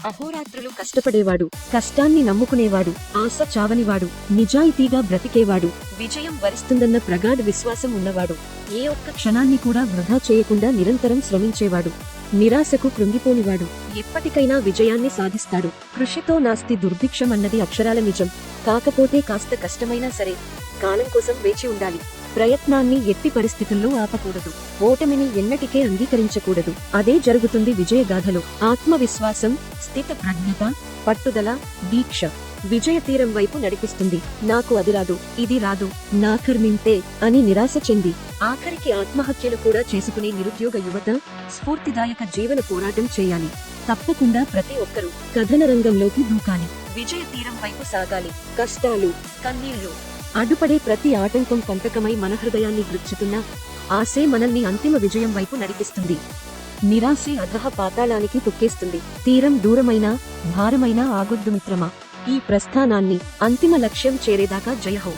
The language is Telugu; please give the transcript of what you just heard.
అహోరాత్రులు కష్టపడేవాడు, కష్టాన్ని నమ్ముకునేవాడు, ఆశ చావనివాడు, నిజాయితీగా బ్రతికేవాడు, విజయం వరిస్తుందన్న ప్రగాఢ విశ్వాసం ఉన్నవాడు, ఏ ఒక్క క్షణాన్ని కూడా వృధా చేయకుండా నిరంతరం శ్రమించేవాడు, నిరాశకు కృంగిపోనివాడు, ఎప్పటికైనా విజయాన్ని సాధిస్తాడు. కృషితో నాస్తి దుర్భిక్షం అన్నది అక్షరాల నిజం. కాకపోతే కాస్త కష్టమైనా సరే కాలం కోసం వేచి ఉండాలి. ప్రయత్నాన్ని ఎట్టి పరిస్థితుల్లో ఆపకూడదు. ఓటమిని ఎన్నటికే అంగీకరించకూడదు. అదే జరుగుతుంది విజయగాథలో. ఆత్మవిశ్వాసం, స్థిత ప్రజ్ఞత, పట్టుదల, దీక్ష విజయ తీరం వైపు నడిపిస్తుంది. నాకు అది రాదు, ఇది రాదు, నాకర్నింతే అని నిరాశ చెంది ఆఖరికి ఆత్మహత్యలు కూడా చేసుకునే నిరుద్యోగ యువత స్ఫూర్తిదాయక జీవన పోరాటం చేయాలి. తప్పకుండా ప్రతి ఒక్కరూ కథన రంగంలోకి దూకాలి. విజయ తీరం వైపు సాగాలి. కష్టాలు, కన్నీళ్లు, అడ్డుపడే ప్రతి ఆటంకం కంటకమై మన హృదయాన్ని గుచ్చుతున్నా ఆశే మనల్ని అంతిమ విజయం వైపు నడిపిస్తుంది. నిరాశే అధః పాతాళానికి తొక్కేస్తుంది. తీరం దూరమైనా భారమైనా ఆగొద్దు మిత్రమా. ఈ ప్రస్థానాన్ని అంతిమ లక్ష్యం చేరేదాకా జయహో.